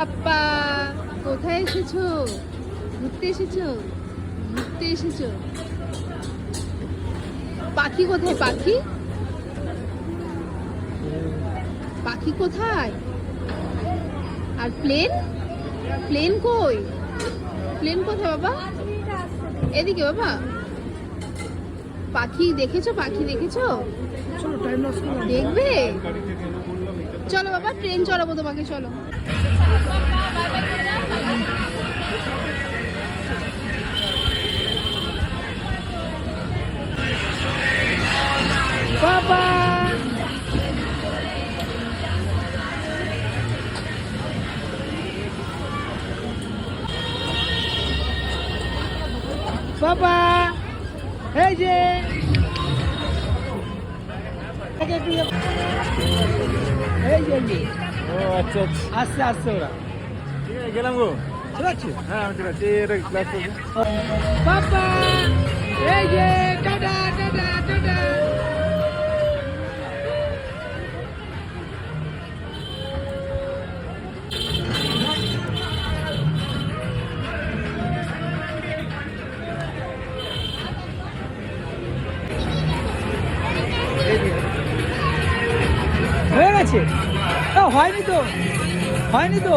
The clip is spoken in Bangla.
পাপ্পা কোথায় এসেছো? ঘুরতে এসেছো? ঘুরতে এসেছো? পাখি কোথায়? পাখি পাখি কোথায়? আর প্লেন? প্লেন কই? প্লেন কোথায় বাবা? এদিকে বাবা। পাখি দেখেছো? পাখি দেখেছো? দেখবে? চলো বাবা, ট্রেন চড়াবো তোমাকে, চলো। বাবা বাবা, এই যে এই যে ও আচ্ছা আচ্ছা আস্তে আস্তে ওরা ঠিক আছে গেলাম গো। ঠিক আছে। হ্যাঁ আমি ঠিক আছে এটা ক্লাস করছি। বাবা এই যে টাটা টাটা টাটা। হয়ে গেছে? হয়নি তো, হয়নি তো।